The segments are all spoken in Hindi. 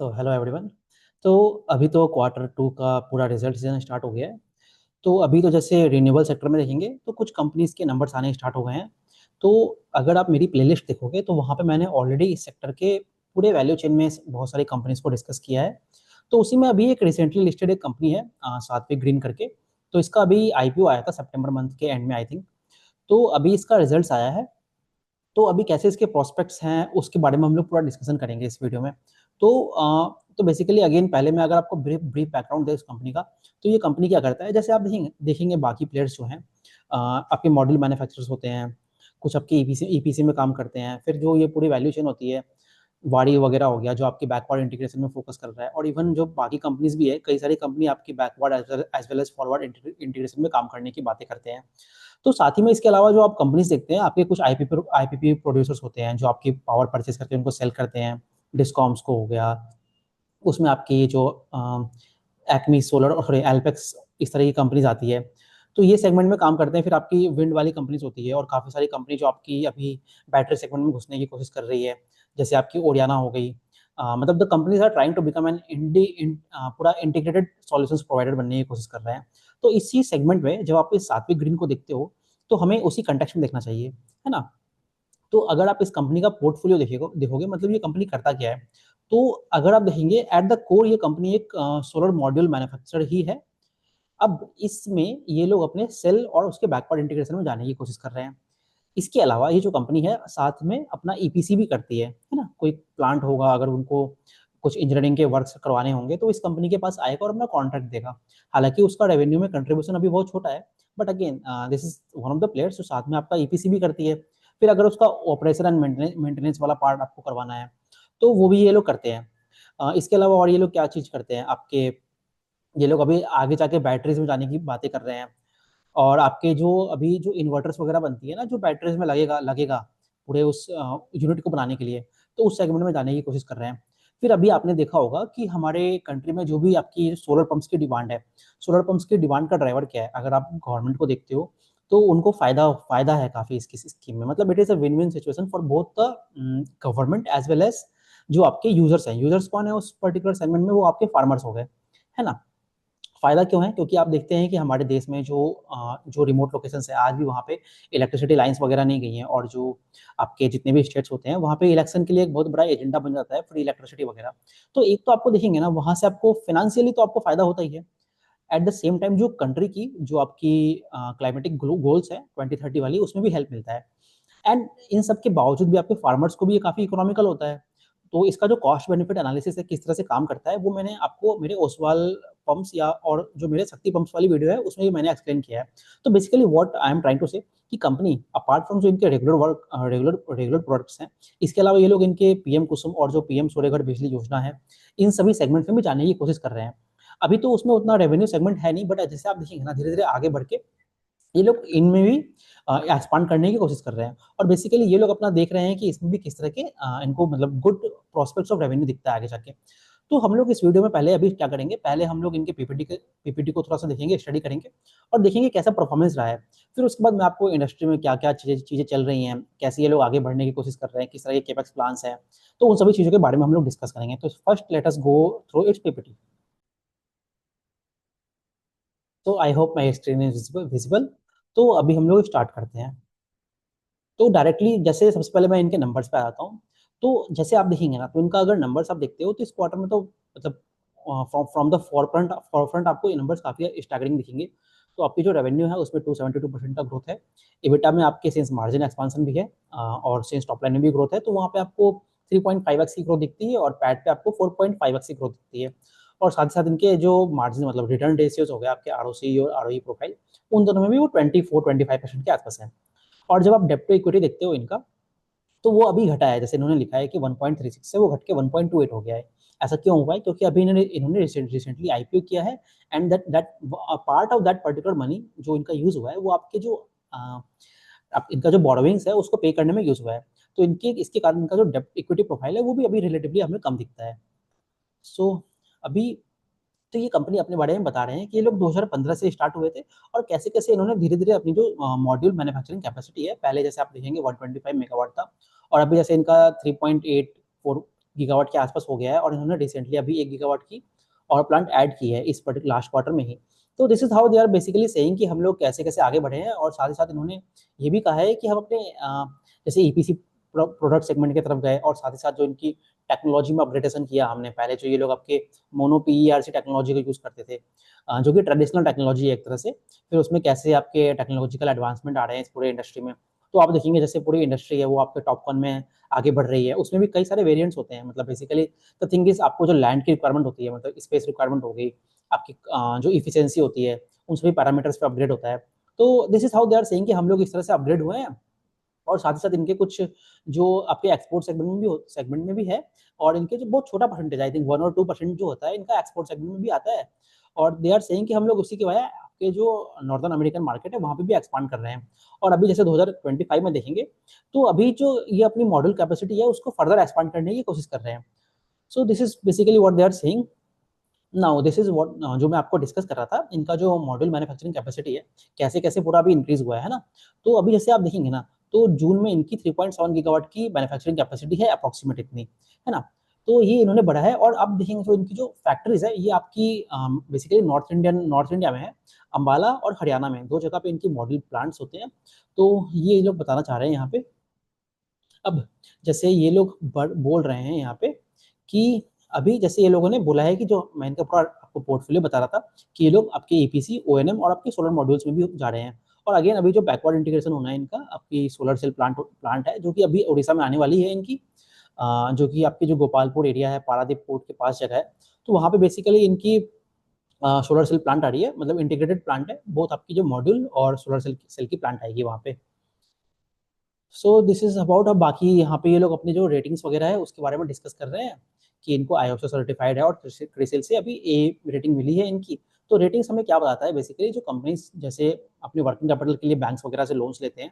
तो हेलो एवरीवन। तो अभी तो क्वार्टर टू का पूरा रिजल्ट सीजन स्टार्ट हो गया है। तो अभी तो जैसे रिन्यूएबल सेक्टर में देखेंगे तो कुछ कंपनीज के नंबर्स आने स्टार्ट हो गए हैं। तो अगर आप मेरी प्लेलिस्ट देखोगे तो वहाँ पे मैंने ऑलरेडी इस सेक्टर के पूरे वैल्यू चेन में बहुत सारी कंपनीज को डिस्कस किया है। तो उसी में अभी एक रिसेंटली लिस्टेड एक कंपनी है सात्विक ग्रीन करके। तो इसका अभी आईपीओ आया था सितंबर मंथ के एंड में आई थिंक। तो अभी इसका रिजल्ट आया है। तो अभी कैसे इसके प्रोस्पेक्ट्स हैं उसके बारे में हम लोग पूरा डिस्कशन करेंगे इस वीडियो में। तो बेसिकली अगेन पहले मैं अगर आपको ब्रीफ ब्रीफ बैकग्राउंड दे इस कंपनी का। तो ये कंपनी क्या करता है, जैसे आप देखेंगे देखेंगे बाकी प्लेयर्स जो हैं आपके मॉडल मैन्युफैक्चरर्स होते हैं, कुछ आपके ईपीसी में काम करते हैं, फिर जो ये पूरी वैल्यू चेन होती है, वाड़ी वगैरह हो गया जो आपकी बैकवर्ड इंटीग्रेशन में फोकस कर रहा है, और इवन जो बाकी कंपनीज भी है, कई सारी कंपनी आपकी backward as well as forward integration में काम करने की बातें करते हैं। तो साथ ही में इसके अलावा जो आप कंपनीज देखते हैं, आपके कुछ आईपीपी प्रोड्यूसर्स होते हैं जो आपकी पावर परचेज करके उनको सेल करते हैं। डिस्कॉम्स को हो गया, उसमें आपकी जो एक्मी सोलर और सॉरी एल्पेक्स, इस तरह की कंपनीज आती है। तो ये सेगमेंट में काम करते हैं। फिर आपकी विंड वाली कंपनीज होती है और काफ़ी सारी कंपनी जो आपकी अभी बैटरी सेगमेंट में घुसने की कोशिश कर रही है, जैसे आपकी ओडियाना हो गई। मतलब the companies are trying to become पूरा इंटीग्रेटेड सॉल्यूशंस प्रोवाइडर बनने की कोशिश कर रहे हैं। तो इसी सेगमेंट में जब आप इस सात्विक ग्रीन को देखते हो तो हमें उसी कंटेक्स्ट में देखना चाहिए, है ना। तो अगर आप इस कंपनी का पोर्टफोलियो देखोगे मतलब ये कंपनी करता क्या है। तो अगर आप देखेंगे एट द कोर ये कंपनी एक सोलर मॉड्यूल मैन्युफैक्चरर ही है। अब इसमें ये लोग अपने सेल और उसके बैकवर्ड इंटीग्रेशन में जाने की कोशिश कर रहे हैं। इसके अलावा ये जो कंपनी है साथ में अपना ईपीसी भी करती है ना। कोई प्लांट होगा, अगर उनको कुछ इंजीनियरिंग के वर्क्स करवाने होंगे तो इस कंपनी के पास आएगा और अपना कॉन्ट्रैक्ट देगा। हालांकि उसका रेवेन्यू में कंट्रीब्यूशन अभी बहुत छोटा है, but again this is one of the players जो साथ में आपका ईपीसी भी करती है। फिर अगर उसका ऑपरेशन एंड मेंटेनेंस वाला पार्ट आपको करवाना है तो वो भी ये लोग करते हैं। इसके अलावा और ये लोग क्या चीज़ करते हैं आपके, ये लोग अभी आगे जाके बैटरीज में जाने की बातें कर रहे हैं। और आपके जो अभी जो इन्वर्टर्स वगैरह बनती है ना, जो बैटरीज में लगेगा लगेगा पूरे उस यूनिट को बनाने के लिए, तो उस सेगमेंट में जाने की कोशिश कर रहे हैं। फिर अभी आपने देखा होगा कि हमारे कंट्री में जो भी आपकी सोलर पंप्स की डिमांड है, सोलर पंप्स की डिमांड का ड्राइवर क्या है, अगर आप गवर्नमेंट को देखते हो तो उनको फायदा फायदा है काफी इसकी स्कीम में। मतलब it is a win win situation for both the government as well as जो आपके यूजर्स हैं। यूजर्स कौन है उस पर्टिकुलर सेगमेंट में, वो आपके फार्मर्स हो गए, है ना। फायदा क्यों है, क्योंकि आप देखते हैं कि हमारे देश में जो रिमोट लोकेशन है आज भी वहाँ पे इलेक्ट्रिसिटी लाइंस वगैरह नहीं गई हैं, और जो आपके जितने भी स्टेट्स होते हैं वहाँ पे इलेक्शन के लिए एक बहुत बड़ा एजेंडा बन जाता है फ्री इलेक्ट्रिसिटी वगैरह। तो एक तो आपको देखेंगे ना, वहाँ से आपको फाइनेंशियली तो आपको फायदा होता ही है। एट द सेम टाइम जो कंट्री की जो आपकी क्लाइमेटिक गोल्स है 2030 वाली, उसमें भी हेल्प मिलता है। एंड इन सब के बावजूद भी आपके फार्मर्स को भी ये काफी इकोनॉमिकल होता है। तो इसका जो कॉस्ट बेनिफिट एनालिसिस है किस तरह से काम करता है, वो मैंने आपको मेरे ओसवाल पंप्स या और जो मेरे शक्ति पंप्स वाली वीडियो है उसमें भी मैंने एक्सप्लेन किया है। तो basically what I am trying to say कि कंपनी अपार्ट फ्रॉम जो इनके रेगुलर वर्क रेगुलर प्रोडक्ट्स हैं, इसके अलावा ये लोग इनके पीएम कुसुम और जो पीएम सूर्यघर बिजली योजना है, इन सभी सेगमेंट में भी जाने की कोशिश कर रहे हैं। अभी तो उसमें उतना रेवेन्यू सेगमेंट है नहीं, बट जैसे आप देखेंगे ना धीरे धीरे आगे बढ़ के ये लोग इनमें भी एक्सपांड करने की कोशिश कर रहे हैं। और बेसिकली ये लोग अपना देख रहे हैं कि इसमें भी किस तरह के इनको मतलब गुड प्रोस्पेक्ट्स ऑफ रेवेन्यू दिखता है आगे जाके। तो हम लोग इस वीडियो में पहले अभी क्या करेंगे, पहले हम लोग इनके पीपीटी को थोड़ा सा देखेंगे, स्टडी करेंगे और देखेंगे कैसा परफॉर्मेंस रहा है। फिर उसके बाद मैं आपको इंडस्ट्री में क्या क्या चीज़ें चल रही हैं, कैसे ये लोग आगे बढ़ने की कोशिश कर रहे हैं, किस तरह के केपेक्स प्लान्स हैं, तो उन सभी चीज़ों के बारे में हम लोग डिस्कस करेंगे। तो first let us go through its PPT. तो I hope my screen is visible. तो अभी हम लोग स्टार्ट करते हैं। तो डायरेक्टली जैसे सबसे पहले मैं इनके नंबर्स पे आता हूँ। तो जैसे आप देखेंगे ना, तो इनका अगर नंबर्स आप देखते हो तो इस क्वार्टर में तो मतलब फ्रॉम द फॉरफ्रंट आपको ये नंबर्स काफी स्टैगरिंग दिखेंगे। तो आपकी जो रेवेन्यू है उसमें 272% का ग्रोथ है। इबिटा में आपके सेंस मार्जिन एक्सपांशन भी है, और सेंस टॉप लाइन में भी ग्रोथ है। तो वहाँ पे आपको 3.5x की ग्रोथ दिखती है और पैट पे आपको 4.5x की ग्रोथ दिखती है। और साथ ही साथ इनके जो मार्जिन मतलब रिटर्न रेशियोज हो गए आपके आरओसी और आरओई प्रोफाइल, उन दोनों में भी वो 24-25% के आसपास है। और जब आप डेप्ट टू इक्विटी देखते हो इनका, तो वो अभी घटा है, जैसे इन्होंने लिखा है कि 1.36 से वो घट के 1.28 हो गया है। ऐसा क्यों हुआ है, क्योंकि अभी इन्होंने रिसेंटली आईपीओ किया है। And that that part of that particular money जो इनका यूज हुआ है वो आपके जो इनका जो बोरोविंग्स है उसको पे करने में यूज हुआ है। तो इनके इसके कारण इनका जो डेप्ट इक्विटी प्रोफाइल है वो भी अभी रिलेटिवली हमें कम दिखता है। सो अभी तो ये कंपनी अपने बारे में बता रहे हैं कि ये लोग 2015 से स्टार्ट हुए थे, और कैसे कैसे इन्होंने धीरे धीरे अपनी जो मॉड्यूल मैन्युफैक्चरिंग कैपेसिटी है, पहले जैसे आप देखेंगे 125 मेगावाट था, और अभी जैसे इनका 3.84 गीगावाट के आसपास हो गया है और इन्होंने रिसेंटली अभी 1 गीगावाट की और प्लांट ऐड की है इस पर्टिकुलर लास्ट क्वार्टर में ही। तो this is how they are basically saying कि हम लोग कैसे-कैसे आगे बढ़े हैं और साथ ही साथ इन्होंने ये भी कहा है कि हम अपने जैसे ईपीसी प्रोडक्ट सेगमेंट की तरफ गए और साथ ही साथ जो इनकी टेक्नोलॉजी में अपग्रेडेशन किया हमने। पहले जो ये लोग आपके मोनो पीईआरसी टेक्नोलॉजी को यूज़ करते थे, जो कि ट्रेडिशनल टेक्नोलॉजी है एक तरह से। फिर उसमें कैसे आपके टेक्नोलॉजिकल एडवांसमेंट आ रहे हैं इस पूरे इंडस्ट्री में। तो आप देखेंगे जैसे पूरी इंडस्ट्री है वो आपके टॉप 1 में आगे बढ़ रही है। उसमें भी कई सारे वेरिएंट्स होते हैं, मतलब बेसिकली द थिंग इज़ आपको जो लैंड की रिक्वायरमेंट होती है, मतलब स्पेस रिक्वायरमेंट हो गई, आपकी जो एफिशिएंसी होती है, उन सभी पैरामीटर्स पे अपग्रेड होता है। तो this is how they are saying कि हम लोग इस तरह से अपग्रेड हुए हैं और साथ ही साथ इनके कुछ जो आपके एक्सपोर्ट सेगमेंट में भी है और इनके जो बहुत छोटा परसेंटेज आई थिंक 1 और 2% जो होता है इनका एक्सपोर्ट सेगमेंट में भी आता है। और दे आर सेइंग कि हम लोग उसी की वजह आपके जो नॉर्दर्न अमेरिकन मार्केट है वहाँ पे भी एक्सपांड कर रहे हैं। और अभी जैसे 2025 में देखेंगे तो अभी जो ये अपनी मॉड्यूल कैपेसिटी है उसको फर्दर एक्सपांड करने की कोशिश कर रहे हैं। So this is basically what they are saying. Now this is what जो मैं आपको डिस्कस कर रहा था, इनका जो मॉड्यूल मैन्युफैक्चरिंग कैपेसिटी है, कैसे-कैसे पूरा अभी इंक्रीज़ हुआ है ना? तो अभी जैसे आप देखेंगे ना, तो जून में इनकी 3.7 गीगावाट की मैन्युफैक्चरिंग कैपेसिटी है अप्रॉक्सिमेट इतनी, है ना? तो ये इन्होंने बढ़ा है और आप देखेंगे जो इनकी जो फैक्ट्रीज़ है, ये आपकी बेसिकली नॉर्थ इंडिया में है, अम्बाला और हरियाणा में, 2 जगह पे इनकी मॉड्यूल प्लांट्स होते हैं। तो ये लोग बताना चाह रहे हैं यहाँ पे। अब जैसे ये लोग बोल रहे हैं यहाँ पे कि अभी जैसे ये लोगों ने बोला है कि जो मैं इनका पूरा आपको पोर्टफोलियो बता रहा था कि ये लोग आपके ईपीसी, ओएनएम और आपके सोलर मॉड्यूल्स में भी जा रहे हैं। और अगेन अभी जो बैकवर्ड इंटीग्रेशन होना है इनका, आपकी सोलर सेल प्लांट है जो कि अभी उड़ीसा में आने वाली है इनकी, जो कि आपकी जो गोपालपुर एरिया है, पारादीप पोर्ट के पास जगह है। तो वहाँ पे बेसिकली इनकी सोलर सेल प्लांट आ रही है, मतलब इंटीग्रेटेड प्लांट है, बोथ आपकी जो मॉड्यूल और सोलर सेल की प्लांट आएगी वहाँ पे। सो दिस इज़ अबाउट। अब बाकी यहाँ पे ये लोग अपनी जो रेटिंग्स वगैरह है उसके बारे में डिस्कस कर रहे हैं कि इनको आईएसओ सर्टिफाइड है और क्रिसिल से अभी ए रेटिंग मिली है इनकी। तो रेटिंग्स हमें क्या बताता है, बेसिकली जो कंपनीज जैसे अपने वर्किंग कैपिटल के लिए बैंक्स वगैरह से लोन्स लेते हैं,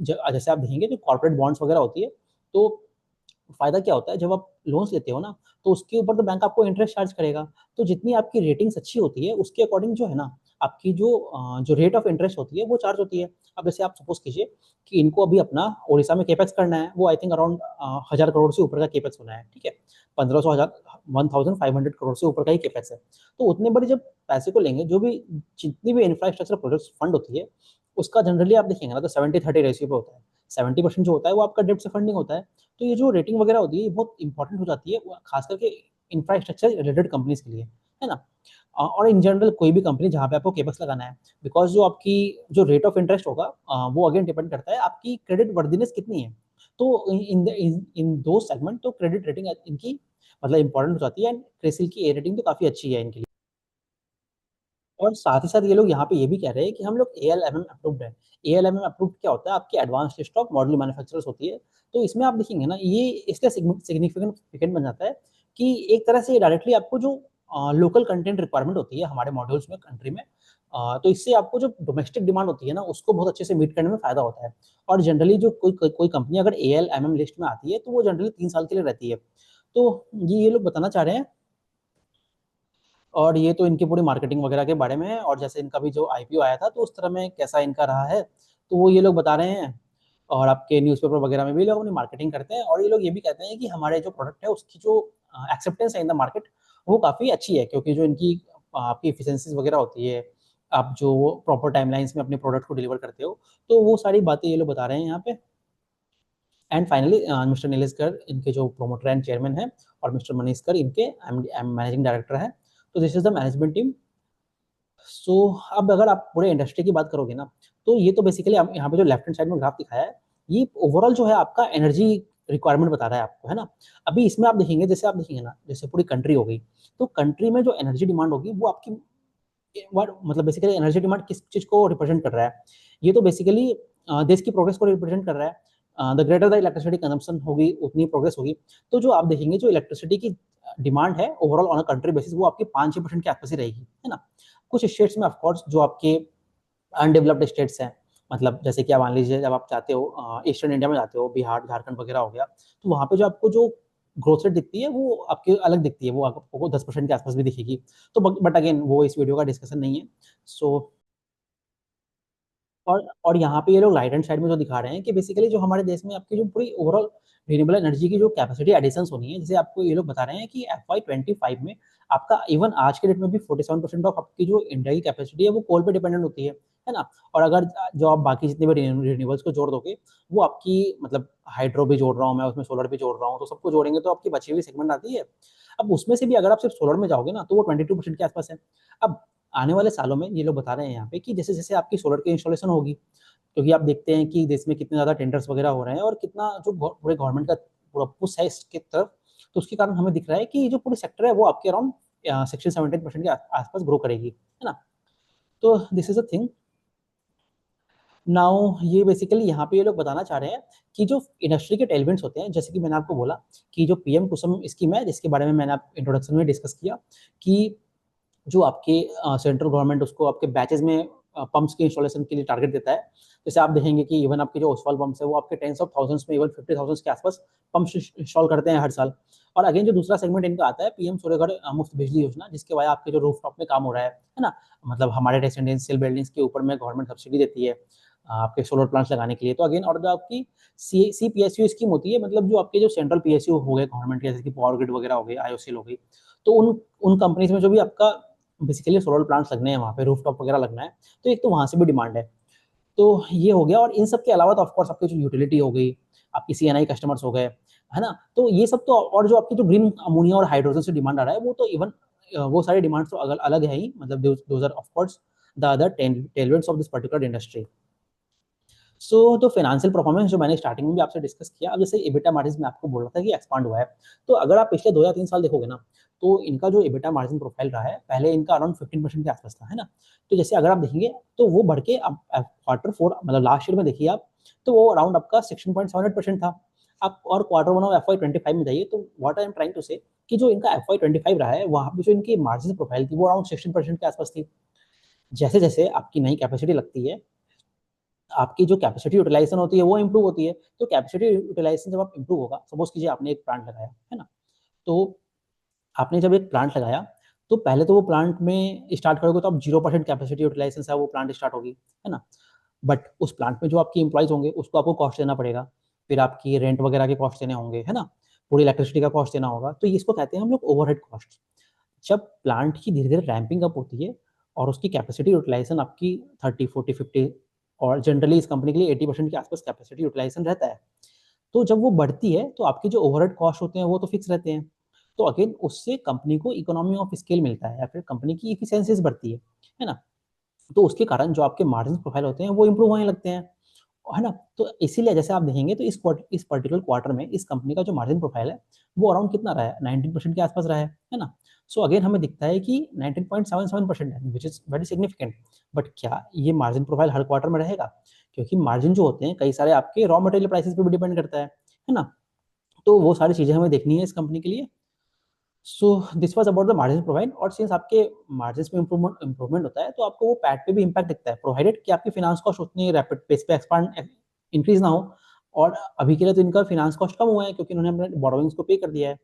जैसे आप देखेंगे जो कॉर्पोरेट बॉन्ड्स वगैरह होती है, तो फ़ायदा क्या होता है जब आप लोन्स लेते हो ना, तो उसके ऊपर तो बैंक आपको इंटरेस्ट चार्ज करेगा। तो जितनी आपकी रेटिंग्स अच्छी होती है उसके अकॉर्डिंग जो है ना, आपकी जो रेट ऑफ इंटरेस्ट होती है वो चार्ज होती है। अब जैसे आप सपोज़ कीजिए कि इनको अभी अपना ओडिशा में केपेक्स करना है, वो आई थिंक अराउंड 1000 करोड़ से ऊपर का केपेक्स होना है, ठीक है? 1500 1000 1500 करोड़ से ऊपर का ही केपेक्स है। तो उतने बड़े जब पैसे को लेंगे, जो भी जितनी भी इंफ्रास्ट्रक्चर प्रोजेक्ट्स फंड होती है, उसका जनरली आप देखेंगे ना तो 70-30 रेशियो पे होता है। 70% जो होता है वो आपका डेब्ट से फंडिंग होता है। तो ये जो रेटिंग वगैरह होती है ये बहुत इंपॉर्टेंट हो जाती है, खास करके इंफ्रास्ट्रक्चर रिलेटेड कंपनीज के लिए, है ना? और इन जनरल कोई भी कंपनी जहाँ पे आपको केपेक्स लगाना है, बिकॉज़ जो आपकी जो रेट ऑफ इंटरेस्ट होगा, वो अगेन डिपेंड करता है आपकी क्रेडिट वर्दीनेस कितनी है। तो इन दो सेगमेंट तो क्रेडिट रेटिंग इनकी मतलब इंपॉर्टेंट हो जाती है एंड क्रिसिल की ए रेटिंग तो काफ़ी अच्छी है इनके लिए। और साथ ही साथ ये लोग यहाँ पे ये भी कह रहे हैं कि हम लोग एएलएमएम अप्रूव्ड है। एएलएमएम अप्रूव्ड क्या होता है? आपकी advanced list of module manufacturers होती है। तो इसमें आप देखेंगे ना, ये इसलिए सिग्निफिकेंट बन जाता है कि एक तरह से डायरेक्टली आपको जो लोकल कंटेंट रिक्वायरमेंट होती है हमारे मॉड्यूल्स में कंट्री में, तो इससे आपको जो डोमेस्टिक डिमांड होती है ना, उसको बहुत अच्छे से मीट करने में फ़ायदा होता है। और जनरली जो कोई कंपनी अगर एएलएमएम लिस्ट में आती है, तो वो जनरली 3 साल के लिए रहती है। तो ये लोग बताना चाह रहे हैं। और ये तो इनकी पूरी मार्केटिंग वगैरह के बारे में है और जैसे इनका भी जो आईपीओ आया था, तो उस तरह में कैसा इनका रहा है, तो वो ये लोग बता रहे हैं। और आपके न्यूज़पेपर वगैरह में भी लोग अपनी मार्केटिंग करते हैं और ये लोग ये भी कहते हैं कि हमारे जो प्रोडक्ट है उसकी जो एक्सेप्टेंस है इन द मार्केट, वो काफ़ी अच्छी है, क्योंकि जो इनकी आपकी एफिशिएंसीज़ वगैरह होती है, आप जो प्रॉपर टाइमलाइन्स में अपने प्रोडक्ट को डिलीवर करते हो, तो वो सारी बातें ये लोग बता रहे हैं यहाँ पे। एंड फाइनली मिस्टर नीलेश कर इनके जो प्रोमोटर एंड चेयरमैन हैं और मिस्टर मनीष कर इनके मैनेजिंग डायरेक्टर हैं। तो this is the management team. So अब अगर आप पूरे इंडस्ट्री की बात करोगे ना, तो ये तो बेसिकली आप यहाँ पे जो लेफ्ट हैंड साइड में ग्राफ दिखाया है, ये ओवरऑल जो है आपका एनर्जी रिक्वायरमेंट बता रहा है आपको, है ना? अभी इसमें आप देखेंगे, जैसे आप देखेंगे ना, जैसे पूरी कंट्री हो गई, तो कंट्री में जो एनर्जी डिमांड होगी वो आपकी व्हाट मतलब बेसिकली एनर्जी डिमांड किस चीज़ को रिप्रेजेंट कर रहा है? ये तो बेसिकली देश की प्रोग्रेस को रिप्रेजेंट कर रहा है। The greater the electricity consumption होगी, उतनी प्रोग्रेस होगी। तो जो आप देखेंगे जो इलेक्ट्रिसिटी की डिमांड है overall on a country basis, वो आपकी 5-6% के आसपास ही रहेगी, है ना? कुछ स्टेट्स में ऑफ कोर्स जो आपके अनडेवलप्ड स्टेट्स हैं, मतलब जैसे कि आप मान लीजिए जब आप जाते हो ईस्टर्न इंडिया में जाते हो, बिहार, झारखंड वगैरह हो गया, तो वहाँ पे जो आपको जो ग्रोथ रेट दिखती है वो आपकी अलग दिखती है, वो आपको 10% के आसपास भी दिखेगी। तो बट अगेन वो इस वीडियो का डिस्कशन नहीं है। सो और यहाँ पे ये लोग राइट हैंड साइड में जो दिखा रहे हैं कि बेसिकली जो हमारे देश में आपकी जो पूरी ओवरऑल रिन्यूएबल एनर्जी की जो कैपेसिटी एडिशंस होनी है, जैसे आपको ये लोग बता रहे हैं कि FY 25 में आपका इवन आज के डेट में भी 47% ऑफ आपकी जो इंडिया की कैपेसिटी है वो कोल पे डिपेंडेंट होती है ना। और अगर जो आप बाकी जितने भी रिन्यूएबल्स को जोड़ दोगे, वो आपकी मतलब हाइड्रो भी जोड़ रहा हूँ मैं, उसमें सोलर भी जोड़ रहा हूँ, तो सबको जोड़ेंगे तो आपकी बची हुई सेगमेंट आती है। अब उसमें से भी अगर आप सिर्फ सोलर में जाओगे ना, तो वो 22% के आसपास है। अब आने वाले सालों में ये लोग बता रहे हैं यहाँ पे कि जैसे जैसे आपकी सोलर की इंस्टॉलेशन होगी, क्योंकि आप देखते हैं कि देश में कितने ज़्यादा टेंडर्स वगैरह हो रहे हैं और कितना जो पूरे गवर्नमेंट का पूरा पुश है इसके तरफ, तो उसके कारण हमें दिख रहा है कि जो पूरी सेक्टर है वो आपके अराउंड 16-17% के आसपास ग्रो करेगी, है ना। तो this is a thing. Now ये बेसिकली यहाँ पे ये लोग बताना चाह रहे हैं कि जो इंडस्ट्री के टेलमेंट्स होते हैं, जैसे कि मैंने आपको बोला कि जो पीएम कुसुम स्कीम है, जिसके बारे में मैंने आप इंट्रोडक्शन में डिस्कस किया कि जो आपके सेंट्रल गवर्नमेंट उसको आपके बैचेस में पंप्स के इंस्टॉलेशन के लिए टारगेट देता है। जैसे आप देखेंगे कि इवन आपके जो ओसवाल पंप्स है वो आपके टेंस ऑफ थाउजेंड्स में, इवन 50,000 के आसपास पंप्स इंस्टॉल करते हैं हर साल। और अगेन जो दूसरा सेगमेंट इनका आता है पीएम सूर्यघर मुफ्त बिजली योजना, जिसके वजह आपके जो रूफ टॉप में काम हो रहा है ना, मतलब हमारे रेसिडेंशियल बिल्डिंग्स के ऊपर में गवर्नमेंट सब्सिडी देती है आपके सोलर प्लांट्स लगाने के लिए। तो अगेन और जो आपकी सी पीएसयू स्कीम होती है, मतलब जो आपके जो सेंट्रल पीएसयू हो गए गवर्नमेंट के, जैसे कि पावर ग्रिड वगैरह हो गई, आईओसीएल हो गई, तो उन उन कंपनीज में जो भी आपका बेसिकली सोलर प्लांट्स लगने हैं, वहाँ पे रूफटॉप वगैरह लगना है, तो एक तो वहाँ से भी डिमांड है। तो ये हो गया। और इन सब के अलावा तो ऑफकोर्स आपकी जो यूटिलिटी हो गई, आपकी सीएनआई कस्टमर्स हो गए, है ना। तो ये सब तो, और जो आपकी जो ग्रीन अमोनिया और हाइड्रोजन से डिमांड आ रहा है, वो तो इवन वो सारी डिमांड्स तो अलग अलग है ही, मतलब those are of course the other talents of this particular industry. So तो फाइनेंशियल परफॉर्मेंस जो मैंने स्टार्टिंग में भी आपसे डिस्कस किया, अब जैसे एबिटा मार्जिन में आपको बोल रहा था कि एक्सपांड हुआ है, तो अगर आप पिछले 2 या 3 साल देखोगे ना, तो इनका जो एबिटा मार्जिन प्रोफाइल रहा है, पहले इनका अराउंड 15% के आसपास था, है ना। तो जैसे अगर आप देखेंगे तो वो बढ़ के अब Q4 मतलब लास्ट ईयर में देखिए आप, तो वो अराउंड आपका 16.78% था। आप और Q1 ऑफ FY 25 में जाइए, तो what I am trying to say कि जो इनका FY 25 रहा है, वहाँ पे जो इनकी मार्जिन प्रोफाइल थी वो अराउंड 16% के आसपास थी। जैसे जैसे आपकी नई कैपेसिटी लगती है, आपकी जो कैपेसिटी यूटिलाइजेशन होती है वो इंप्रूव होती है। तो कैपेसिटी यूटिलाइजेशन जब आप इंप्रूव होगा, सपोज कीजिए आपने एक प्लांट लगाया, है ना, तो आपने जब एक प्लांट लगाया, तो पहले तो वो प्लांट में स्टार्ट करोगे तो आप 0% कैपेसिटी यूटिलाइजेशन से वो प्लांट स्टार्ट होगी, है ना। बट उस प्लांट में जो आपकी एम्प्लॉइज होंगे उसको आपको कॉस्ट देना पड़ेगा, फिर आपकी रेंट वगैरह के कॉस्ट देने होंगे, है ना, पूरी इलेक्ट्रिसिटी का कॉस्ट देना होगा। तो इसको कहते हैं हम लोग ओवरहेड कॉस्ट। जब प्लांट की धीरे धीरे रैंपिंग अप होती है और उसकी कैपेसिटी यूटिलाइजेशन आपकी 30, 40, 50 और जनरली इस कंपनी के लिए 80% के आसपास कैपेसिटी यूटिलाइजेशन रहता है, तो जब वो बढ़ती है तो आपके जो ओवरहेड कॉस्ट होते हैं वो तो फिक्स रहते हैं। तो अगेन उससे कंपनी को इकोनॉमी ऑफ स्केल मिलता है या फिर कंपनी की इफिशियंसीज बढ़ती है ना। तो उसके कारण जो आपके मार्जिन प्रोफाइल होते हैं वो इंप्रूव होने लगते हैं, है ना। तो इसीलिए जैसे आप देखेंगे तो इस पर्टिकुलर क्वार्टर में इस कंपनी का जो मार्जिन प्रोफाइल है वो अराउंड कितना रहा है, 19% के आसपास रहा है ना। सो अगेन हमें दिखता है कि 19.77% है, which is very significant. But क्या ये मार्जिन प्रोफाइल हर क्वार्टर में रहेगा? क्योंकि मार्जिन जो होते हैं कई सारे आपके रॉ मटेरियल प्राइसेस पे भी डिपेंड करता है ना। तो वो सारी चीजें हमें देखनी है इस कंपनी के लिए। सो this was about the margin profile. और सिंस आपके मार्जिन में इंप्रूवमेंट होता है, तो आपको वो पैट पे भी इम्पैक्ट दिखता है, प्रोवाइडेड कि आपकी फाइनेंस कॉस्ट उतनी रैपिड पेस पे एक्सपांड इंक्रीज ना हो। और अभी के लिए तो इनका फाइनेंस कॉस्ट कम हुआ है क्योंकि उन्होंने अपने बोरोइंग्स को पे कर दिया है,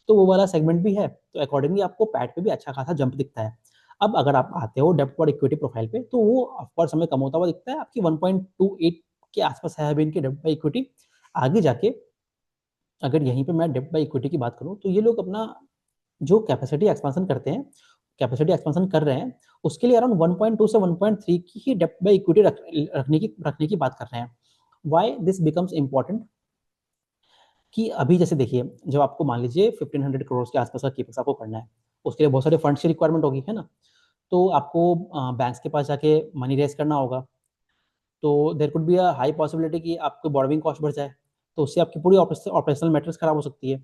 तो वो वाला सेगमेंट भी है, तो अकॉर्डिंगली आपको पैट पे भी अच्छा खासा जंप दिखता है। अब अगर आप आते हो डेब्ट और इक्विटी प्रोफाइल पे, तो वो ऑफकोर्स हमें कम होता हुआ दिखता है, आपकी 1.28 के आसपास है अभी इनकी डेब्ट बाई इक्विटी। आगे जाके अगर यहीं पे मैं डेब्ट बाई इक्विटी की बात करूँ, तो ये लोग अपना जो कैपेसिटी एक्सपेंशन करते हैं, कैपेसिटी एक्सपेंशन कर रहे हैं, उसके लिए अराउंड 1.2 से 1.3 की ही डेब्ट बाई इक्विटी रखने की बात कर रहे हैं। व्हाई दिस बिकम्स इंपॉर्टेंट कि अभी जैसे देखिए, जब आपको मान लीजिए 1500 करोड़ के आसपास का केपेक्स आपको करना है, उसके लिए बहुत सारे फंड्स की रिक्वायरमेंट होगी, है ना। तो आपको बैंक्स के पास जाके मनी रेज करना होगा, तो there could be a high possibility कि आपको बोरोइंग कॉस्ट बढ़ जाए, तो उससे आपकी पूरी ऑपरेशनल मैट्रिक्स खराब हो सकती है।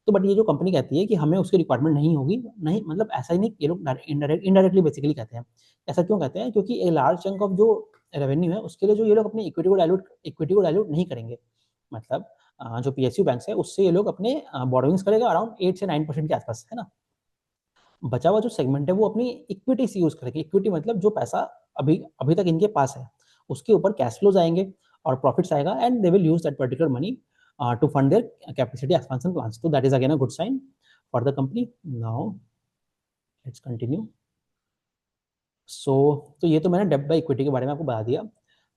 तो बट ये जो कंपनी कहती है कि हमें उसकी रिक्वायरमेंट नहीं होगी, नहीं मतलब ऐसा ही नहीं, ये लोग इनडायरेक्टली बेसिकली कहते हैं। ऐसा क्यों कहते हैं? क्योंकि एक लार्ज चंक ऑफ जो रेवेन्यू है उसके लिए जो ये लोग अपनी इक्विटी को डायल्यूट नहीं करेंगे। मतलब जो पीएसयू बैंक्स है उससे ये लोग अपने बोरोइंग्स करेगा अराउंड 8 से 9% के आसपास, है ना। बचा हुआ जो सेगमेंट है वो अपनी इक्विटी से यूज करेगी। इक्विटी मतलब जो पैसा अभी अभी तक इनके पास है, उसके ऊपर कैश फ्लोज आएंगे और प्रॉफिट्स आएगा, and they will use that particular money to fund their capacity expansion plans. तो that is again a good sign for the company. Now let's continue. So तो ये तो मैंने डेब्ट बाय इक्विटी के बारे में आपको बता दिया।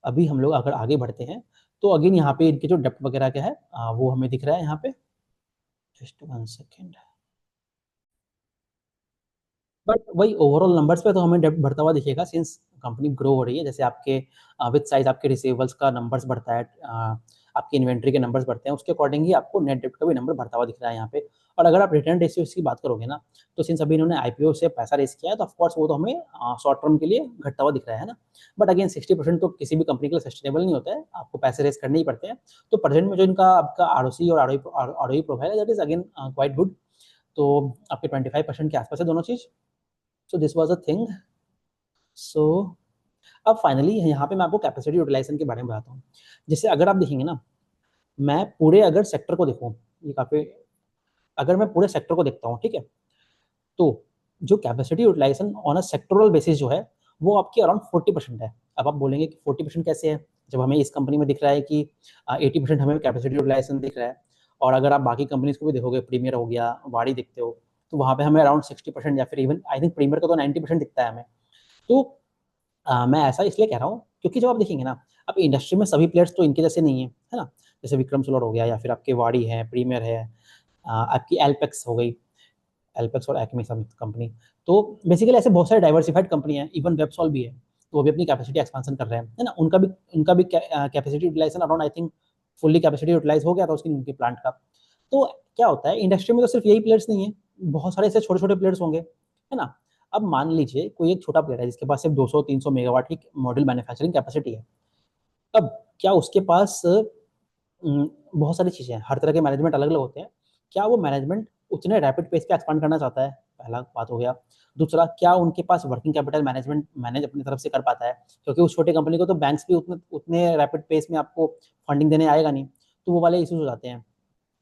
अभी हम लोग अगर आगे बढ़ते हैं तो अगेन यहाँ पे इनके जो डेप्ट वगैरह क्या है वो हमें दिख रहा है यहाँ पे। Just 1 second. बट वही ओवरऑल नंबर्स पे तो हमें डेब्ट बढ़ता हुआ दिखेगा, सिंस कंपनी ग्रो हो रही है। जैसे आपके विद साइज आपके रिसीवेबल्स का नंबर्स बढ़ता है, आपकी इन्वेंट्री के नंबर्स बढ़ते हैं, उसके अकॉर्डिंग ही आपको नेट डेब्ट का भी नंबर बढ़ता हुआ दिख रहा है यहाँ पे। और अगर आप रिटर्न रेशियोज की बात करोगे ना, तो सिंस अभी इन्होंने आईपीओ से पैसा रेस किया है, तो ऑफकोर्स वो तो हमें शॉर्ट टर्म के लिए घटता हुआ दिख रहा है ना। बट अगेन 60% तो किसी भी कंपनी के लिए सस्टेनेबल नहीं होता है, आपको पैसे रेस करने ही पड़ते हैं। तो प्रेजेंट में जो इनका आपका आरओसी और आरओई प्रोफाइल है, that is again quite good. तो आपके 25% के आसपास है दोनों चीज। So this was a thing. So अब फाइनली यहाँ पे मैं आपको कैपेसिटी यूटिलाइजेशन के बारे में बताता हूँ। जैसे अगर आप देखेंगे ना, मैं पूरे अगर सेक्टर को देखूँ, ये काफी, अगर मैं पूरे सेक्टर को देखता हूँ, ठीक है, तो जो capacity utilisation on a sectoral basis जो है वो आपकी अराउंड 40% है। अब आप बोलेंगे कि 40% कैसे है, जब हमें इस कंपनी में दिख रहा है कि 80% हमें कैपेसिटी यूटिलाइजेशन दिख रहा है, और अगर आप बाकी कंपनीज को भी देखोगे, प्रीमियर हो गया, वाड़ी देखते हो, तो वहाँ पे हमें अराउंड 60% या फिर इवन आई थिंक प्रीमियर का तो 90% दिखता है हमें। तो मैं ऐसा इसलिए कह रहा हूँ क्योंकि जब आप देखेंगे ना, अब इंडस्ट्री में सभी प्लेयर्स तो इनके जैसे नहीं है ना। जैसे विक्रम सोलर हो गया, या फिर आपके वाड़ी है, प्रीमियर है, आपकी एल्पेक्स हो गई, एल्पेक्स और एक्मी कंपनी। तो बेसिकली ऐसे बहुत सारे डाइवर्सिफाइड कंपनी है, इवन वेबसॉल भी है, तो वो भी अपनी कैपेसिटी एक्सपेंशन कर रहे हैं, है ना। उनका भी capacity utilisation around I think fully capacity utilise हो गया था उसकी, उनके प्लांट का। तो क्या होता है, इंडस्ट्री में तो सिर्फ यही प्लेयर्स नहीं है, बहुत सारे ऐसे छोटे छोटे प्लेयर्स होंगे, है ना। अब मान लीजिए कोई एक छोटा प्लेयर है जिसके पास सिर्फ 200-300 मेगावाट की मॉड्यूल मैन्युफैक्चरिंग कैपेसिटी है। अब क्या उसके पास बहुत सारी चीज़ें हैं, हर तरह के मैनेजमेंट अलग अलग होते हैं। क्या वो मैनेजमेंट उतने रैपिड पेस पे एक्सपांड करना चाहता है, पहला बात हो गया। दूसरा, क्या उनके पास वर्किंग कैपिटल मैनेजमेंट मैनेज अपनी तरफ से कर पाता है, क्योंकि उस छोटे कंपनी को तो बैंक्स भी उतने उतने रैपिड पेस में आपको फंडिंग देने आएगा नहीं, तो वो वाले इश्यूज हो जाते हैं।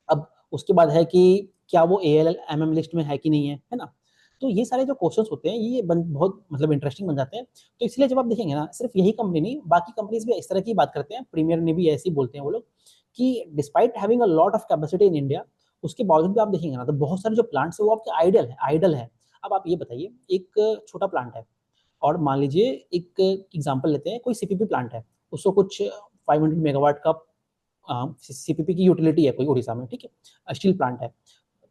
अब उसके बाद है कि क्या वो ALMM लिस्ट में है कि नहीं है ना। तो ये सारे जो क्वेश्चंस होते हैं ये बहुत मतलब इंटरेस्टिंग बन जाते हैं। तो इसलिए जब आप देखेंगे ना, सिर्फ यही कंपनी नहीं, बाकी कंपनीज भी इस तरह की बात करते हैं, प्रीमियर ने भी ऐसे ही बोलते हैं वो लोग, कि despite having a lot of capacity in India, उसके बावजूद भी आप देखेंगे ना, तो बहुत सारे जो प्लांट्स है वो आपके आइडल है। अब आप ये बताइए, एक छोटा प्लांट है, और मान लीजिए एक एग्जांपल लेते हैं, कोई सीपीपी प्लांट है, उसको कुछ 500 मेगावाट का सीपीपी की यूटिलिटी है कोई उड़ीसा में, ठीक है, स्टील प्लांट है,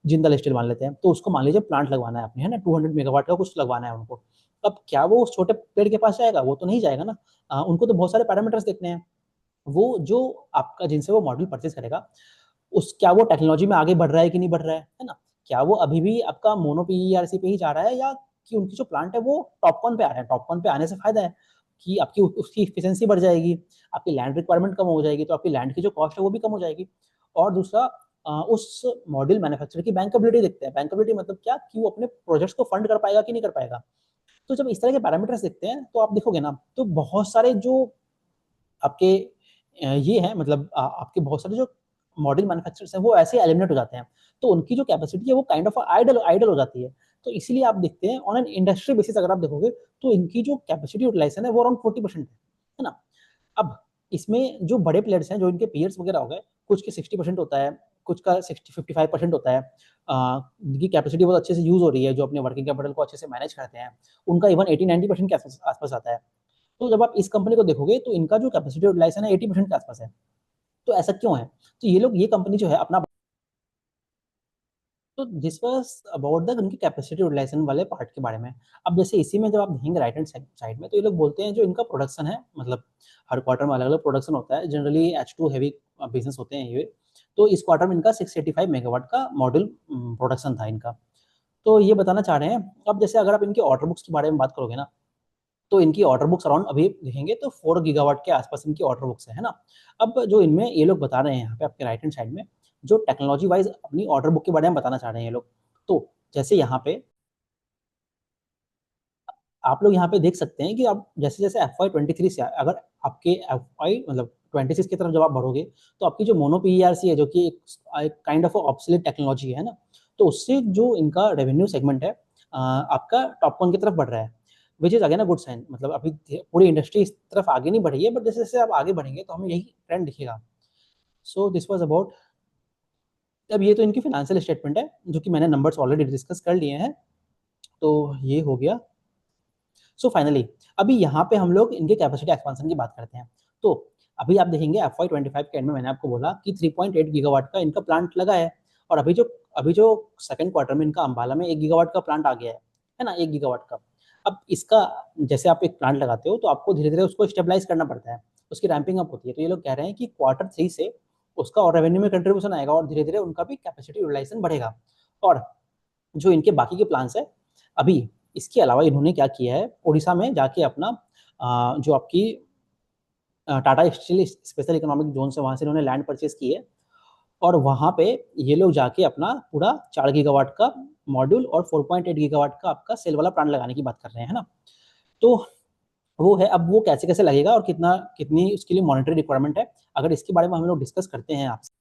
जिंदल स्टील मान लेते हैं, तो उसको मान लीजिए प्लांट लगवाना है अपने, है ना, 200 मेगावाट का कुछ लगवाना है उनको। अब क्या वो उस छोटे पेड़ के पास जाएगा? वो तो नहीं जाएगा ना। उनको तो बहुत सारे पैरामीटर्स देखने हैं। वो जो आपका जिनसे वो मॉडल परचेज करेगा, उस क्या वो टेक्नोलॉजी में आगे बढ़ रहा है कि नहीं बढ़ रहा है ना। क्या वो अभी भी आपका मोनो पीईआरसी पे ही जा रहा है, या कि उनकी जो प्लांट है वो टॉप 1 पे आ रहा है। टॉप 1 पे आने से फायदा है कि आपकी उसकी एफिशिएंसी बढ़ जाएगी, आपकी लैंड रिक्वायरमेंट कम हो जाएगी, तो आपकी लैंड की जो कॉस्ट है वो भी कम हो जाएगी। और दूसरा, उस मॉड्यूल मैन्युफैक्चरर की बैंकेबिलिटी देखते हैं। बैंकेबिलिटी मतलब क्या, कि वो अपने प्रोजेक्ट्स को फंड कर पाएगा कि नहीं कर पाएगा। तो जब इस तरह के पैरामीटर्स देखते हैं, तो आप देखोगे ना, तो बहुत सारे जो आपके ये है, मतलब आपके बहुत सारे जो मॉडल मैन्युफैक्चरर्स हैं वो ऐसे एलिमिनेट हो जाते हैं, तो उनकी जो कैपेसिटी है वो काइंड ऑफ आइडल आइडल हो जाती है। तो इसीलिए आप देखते हैं ऑन एन इंडस्ट्री बेसिस अगर आप देखोगे, तो इनकी जो कैपेसिटी यूटिलाइजेशन है वो अराउंड 40% है ना। अब इसमें जो बड़े प्लेयर्स हैं, जो इनके पीयर्स वगैरह हो गए, कुछ के 60% होता है, कुछ का 55% होता है, जिनकी कैपेसिटी बहुत अच्छे से यूज हो रही है, जो अपने वर्किंग कैपिटल को अच्छे से मैनेज करते हैं, उनका इवन 80-90% के आसपास आता है। तो जब आप इस कंपनी को देखोगे, तो इनका जो कैपेसिटी यूटिलाइजेशन है 80% के आसपास है। तो ऐसा क्यों है? तो ये कंपनी जो है अपना, तो दिस वाज अबाउट द उनकी कैपेसिटी यूटिलाइजेशन वाले पार्ट के बारे में। अब जैसे इसी में जब आप देखेंगे राइट हैंड साइड में, तो ये लोग बोलते हैं जो इनका प्रोडक्शन है, मतलब हर क्वार्टर में अलग अलग प्रोडक्शन होता है, जनरली H2 हैवी बिजनेस होते हैं ये। तो इस क्वार्टर में इनका 685 मेगावाट का मॉड्यूल प्रोडक्शन था इनका। तो ये बताना चाह रहे हैं। अब जैसे अगर आप इनकी ऑर्डर बुक्स के बारे में बात करोगे ना, तो इनकी ऑर्डर बुक्स अराउंड अभी देखेंगे तो 4 गीगावाट के आसपास इनकी ऑर्डर बुक्स है ना। अब जो इनमें ये लोग बता रहे हैं यहाँ पे आपके राइट हैंड साइड में, जो टेक्नोलॉजी वाइज अपनी ऑर्डर बुक के बारे में बताना चाह रहे हैं ये लोग। तो जैसे यहाँ पे आप लोग यहाँ पे देख सकते हैं कि आप जैसे जैसे FY23 से अगर आपके FY मतलब 26 की तरफ जब आप बढ़ोगे, तो आपकी जो मोनो पीईआरसी है, जो कि एक काइंड ऑफ ऑब्सोलीट टेक्नोलॉजी है ना, तो उससे जो इनका रेवेन्यू सेगमेंट है आपका टॉप 1 की तरफ बढ़ रहा है, which is again a good sign. मतलब अभी पूरी इंडस्ट्री इस तरफ आगे नहीं बढ़ी है, बट जैसे जैसे आप आगे बढ़ेंगे तो हमें यही ट्रेंड दिखेगा। So this was about. अब ये तो इनकी फाइनेंशियल स्टेटमेंट है, जो कि मैंने नंबर्स ऑलरेडी डिस्कस कर लिए हैं, तो ये हो गया। सो फाइनली अभी यहाँ पे हम लोग इनके कैपेसिटी एक्सपेंशन की बात करते हैं। तो अभी आप देखेंगे FY25 के एंड में मैंने आपको बोला कि 3.8 गीगावाट का इनका प्लांट लगा है, और अभी जो सेकंड क्वार्टर में इनका अंबाला में 1 गीगावाट का प्लांट आ गया है ना, 1 गीगावाट का। अब इसका जैसे आप एक प्लांट लगाते हो तो आपको धीरे-धीरे उसको स्टेबलाइज़ करना पड़ता है, उसकी रैंपिंग अप होती है। तो ये लोग कह रहे हैं कि क्वार्टर 3 से उसका और रेवेन्यू में कंट्रीब्यूशन आएगा और धीरे-धीरे उनका भी कैपेसिटी यूटिलाइज़ेशन बढ़ेगा। और जो इनके बाकी के प्लान्स हैं, अभी इसके अलावा इन्होंने क्या किया है, ओडिशा में जाके अपना जो आपकी Tata steel special economic zone से वहाँ से इन्होंने लैंड परचेज़ की है, और वहाँ पे ये लोग जाके अपना पूरा 4 गीगावाट का मॉड्यूल और 4.8 गीगावाट का आपका सेल वाला प्लांट लगाने की बात कर रहे हैं, है ना? तो वो है, अब वो कैसे-कैसे लगेगा और कितनी उसके लिए मॉनेटरी रिक्वायरमेंट है, अगर इसके बारे में हम लोग डिस्कस करते हैं आपसे।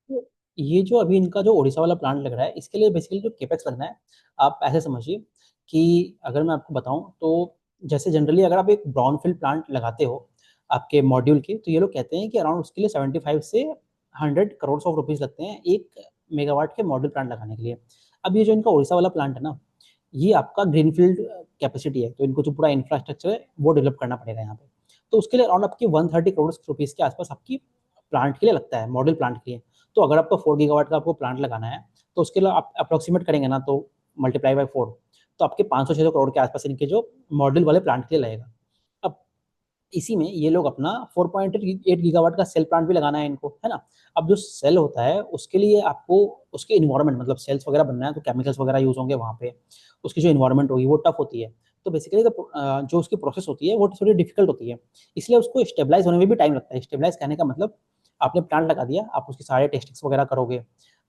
तो ये जो अभी इनका जो ओडिशा वाला प्लांट लग रहा है, इसके लिए बेसिकली जो कैपेक्स लगना है, आप ऐसे समझिए कि अगर मैं आपको बताऊँ तो जैसे जनरली अगर आप एक ब्राउनफ़ील्ड प्लांट लगाते हो, आपके मॉड्यूल के, तो ये लोग कहते हैं कि अराउंड उसके लिए 75 से 100 करोड़ ऑफ रुपीज़ लगते हैं, 1 मेगावाट के मॉड्यूल प्लांट लगाने के लिए। अब ये जो इनका ओडिशा वाला प्लांट है ना, ये आपका ग्रीनफ़ील्ड कैपेसिटी है, तो इनको जो पूरा इंफ्रास्ट्रक्चर है, वो डेवलप करना पड़ेगा यहाँ पे। तो उसके लिए अराउंड आपकी 130 करोड़ रुपीज़ के आस-पास आपकी प्लांट के लिए लगता है, मॉड्यूल प्लांट के लिए। तो अगर आपको 4 गीगावाट का आपको प्लांट लगाना है, तो उसके लिए आप अप्रॉक्सिमेट करेंगे ना, तो मल्टीप्लाई बाय 4, तो आपके 500-600 करोड़ के आसपास इनके जो मॉड्यूल वाले प्लांट के लिए लगेगा। अब इसी में ये लोग अपना 4.8 गीगावाट का सेल प्लांट भी लगाना है इनको, है ना? अब जो सेल होता है उसके लिए आपको उसके एनवायरनमेंट, मतलब सेल्स वगैरह बनना है तो केमिकल्स वगैरह यूज़ होंगे वहाँ पे। उसकी जो एनवायरनमेंट होगी वो टफ होती है। तो बेसिकली जो उसकी प्रोसेस होती है वो थोड़ी डिफिकल्ट होती है। इसलिए उसको स्टेबलाइज़ होने में भी टाइम लगता है। स्टेबलाइज़ कहने का मतलब, आपने प्लांट लगा दिया, आप उसके सारे टेस्टिंग्स वगैरह करोगे,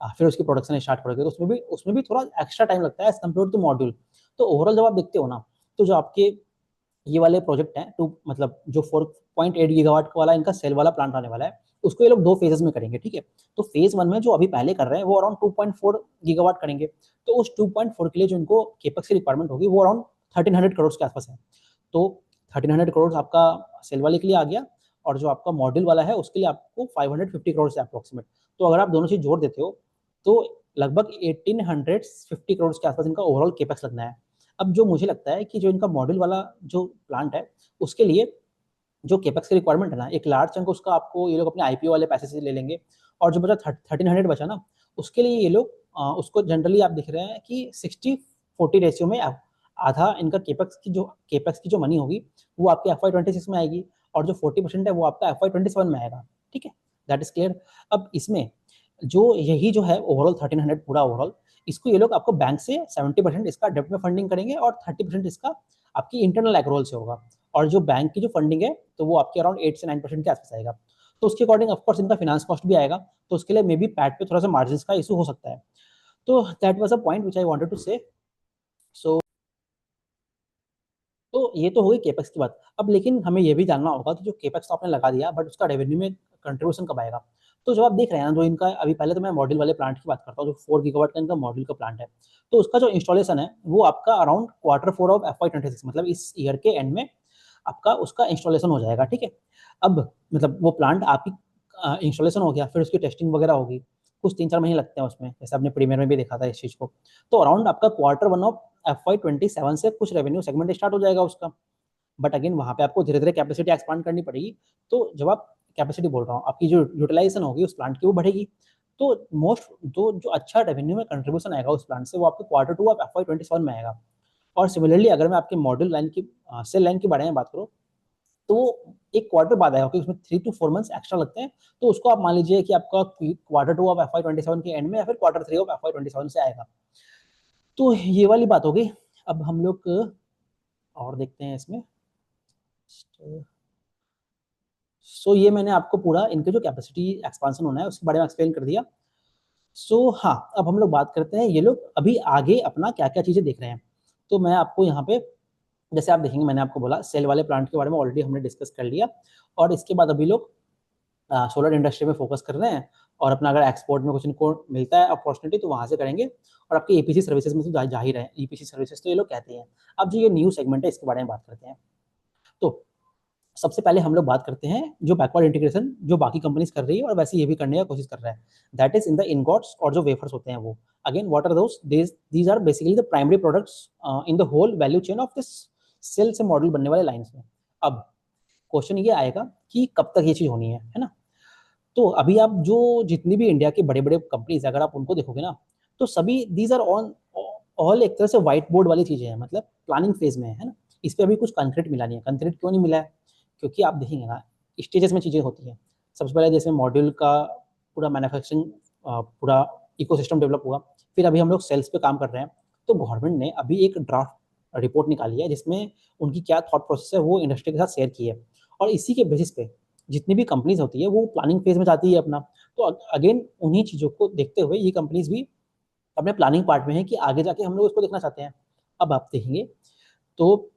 फिर उसकी प्रोडक्शन स्टार्ट करोगे, तो उसमें भी थोड़ा एक्स्ट्रा टाइम लगता है एज़ कम्पेयर टू मॉड्यूल। तो ओवरऑल जब आप देखते हो ना, तो जो आपके ये वाले प्रोजेक्ट हैं, टू मतलब जो 4.8 गीगावाट वाला इनका सेल वाला प्लांट आने वाला है, उसको ये लोग 2 फेजेज़ में करेंगे, ठीक है? तो फेज़ 1 में जो अभी पहले कर रहे हैं, वो अराउंड 2.4 गीगावाट करेंगे। तो उस 2.4 के लिए जो इनको कैपेक्स की रिक्वायरमेंट होगी, वो अराउंड 1300 करोड़ के आसपास है। तो 1300 करोड़ आपका सेल वाले के लिए आ गया, और जो आपका मॉड्यूल वाला है, उसके लिए आपको 550 करोड़ से अप्रॉक्सिमेट। तो अगर आप दोनों चीज़ जोड़ देते हो, तो लगभग 1850 करोड़ के आसपास इनका ओवरऑल कैपेक्स लगना है। अब जो मुझे लगता है कि जो इनका मॉड्यूल वाला जो प्लांट है, उसके लिए जो कैपेक्स की रिक्वायरमेंट है ना, एक लार्ज चंक उसका आपको ये लोग अपने आईपीओ वाले पैसे से ले लेंगे, और जो बचा 1300 बचा ना, उसके लिए ये लोग उसको जनरली आप देख रहे हैं कि 60-40 रेशियो में आधा इनका कैपेक्स की जो मनी होगी, वो आपके FY26 में आएगी, और जो 40% है वो आपका FY27 में आएगा। ठीक है? That is clear. अब इसमें जो यही जो है ओवरऑल 1300 पूरा ओवरऑल, इसको ये लोग आपको बैंक से 70% इसका डेब्ट में फंडिंग करेंगे, और 30% इसका आपकी इंटरनल एक्रूवल से होगा। और जो बैंक की जो फंडिंग है, तो वो आपके अराउंड 8 से 9% के आसपास आएगा। तो उसके अकॉर्डिंग ऑफ कोर्स इनका फाइनेंस कॉस्ट भी आएगा, तो उसके लिए मे बी पैट पे थोड़ा-सा मार्जिन्स का इश्यू हो सकता है। तो that was a point which I wanted to say. So तो ये तो हो गई कैपेक्स की बात। अब लेकिन हमें ये भी जानना होगा कि जो कैपेक्स तो आपने लगा दिया, बट उसका रेवेन्यू में कंट्रीब्यूशन कब आएगा? तो जब आप देख रहे हैं ना, जो इनका अभी पहले तो मैं मॉड्यूल वाले प्लांट की बात करता हूँ, जो 4 गीगावाट का इनका मॉड्यूल का प्लांट है। तो उसका जो इंस्टॉलेशन है, वो आपका अराउंड क्वार्टर 4 ऑफ FY26, मतलब इस ईयर के एंड में आपका उसका इंस्टॉलेशन हो जाएगा, ठीक है? अब मतलब वो प्लांट आपकी इंस्टॉलेशन हो गया, फिर उसकी टेस्टिंग वगैरह होगी। कुछ 3-4 महीने लगते हैं उसमें, जैसे आपने प्रीमियर में भी देखा था इस चीज़ को। तो अराउंड आपका क्वार्टर 1 ऑफ FY27 से कुछ रेवेन्यू सेगमेंट स्टार्ट हो जाएगा उसका। बट अगेन वहाँ पे आपको धीरे-धीरे कैपेसिटी एक्सपांड करनी पड़ेगी। तो जब आप कैपेसिटी बोल रहा हूँ, आपकी जो यूटिलाइज़ेशन होगी उस प्लांट की, वो बढ़ेगी। तो जो अच्छा रेवेन्यू में कंट्रीब्यूशन आएगा उस प्लांट से, वो आपके क्वार्टर 2 ऑफ FY27 में आएगा। और सिमिलरली अगर मैं आपके मॉड्यूल लाइन की सेल लाइन के बारे में बात करूँ, तो वो 1 क्वार्टर बाद आएगा, क्योंकि उसमें 3 टू 4 मंथ्स एक्स्ट्रा लगते हैं। तो उसको आप मान लीजिए कि आपका क्वार्टर 2 ऑफ FY27 के एंड में, या फिर क्वार्टर 3 ऑफ FY27 से आएगा। तो ये वाली बात हो गई। अब हम लोग और देखते हैं इसमें। सो ये मैंने आपको पूरा इनके जो कैपेसिटी एक्सपांशन होना है उसके बारे में एक्सप्लेन कर दिया। सो हाँ, अब हम लोग बात करते हैं ये लोग अभी आगे अपना क्या-क्या चीज़ें देख रहे हैं। तो मैं आपको यहाँ पे, जैसे आप देखेंगे, मैंने आपको बोला सेल वाले प्लांट के बारे में ऑलरेडी हमने डिस्कस कर लिया, और इसके बाद अभी लोग सोलर इंडस्ट्री में फोकस कर रहे हैं, और अपना अगर एक्सपोर्ट में कुछ इनको मिलता है अपॉर्चुनिटी, तो वहाँ से करेंगे, और आपके ईपीसी सर्विसेज में तो जा ही रहे हैं, ईपीसी सर्विसेज तो ये लोग कहते हैं। अब जो ये न्यू सेगमेंट है, इसके बारे में बात करते हैं। तो सबसे पहले हम लोग बात करते हैं जो बैकवर्ड इंटीग्रेशन जो बाकी कंपनीज कर रही है, और वैसे ये भी करने का कोशिश कर रहा है, that is in the ingots, और जो वेफर्स होते हैं वो। Again what are those? These are basically the primary products in the whole value chain of this cell से मॉडल बनने वाले लाइन्स में। अब क्वेश्चन ये आएगा कि कब तक ये चीज़ होनी है ना? तो अभी आप जो जितनी भी इंडिया के बड़े-बड़े कंपनीज़ अगर आप उनको देखोगे ना, तो सभी दीज़ आर ऑल एक तरह से व्हाइट बोर्ड वाली चीज़ें हैं, मतलब प्लानिंग फेज़ में है ना? इस पे अभी कुछ कंक्रीट मिला नहीं है। कंक्रीट क्यों नहीं मिला है? क्योंकि आप देखेंगे ना, स्टेजेस में चीज़ें होती हैं। सबसे पहले जैसे मॉड्यूल का पूरा मैन्युफैक्चरिंग पूरा इकोसिस्टम डेवलप हुआ, फिर अभी हम लोग सेल्स पे काम कर रहे हैं। तो गवर्नमेंट ने अभी एक ड्राफ्ट रिपोर्ट निकाली है जिसमें उनकी क्या थॉट प्रोसेस है वो इंडस्ट्री के साथ शेयर की है, और इसी के बेसिस पे जितनी भी कंपनीज़ होती है वो प्लानिंग फेज़ में जाती है अपना। तो अगेन उन्हीं चीज़ों को देखते हुए ये कंपनीज़ भी अपने प्लानिंग पार्ट में है कि आगे जाके हम लोग इसको देखना चाहते हैं। अब आप देखेंगे तो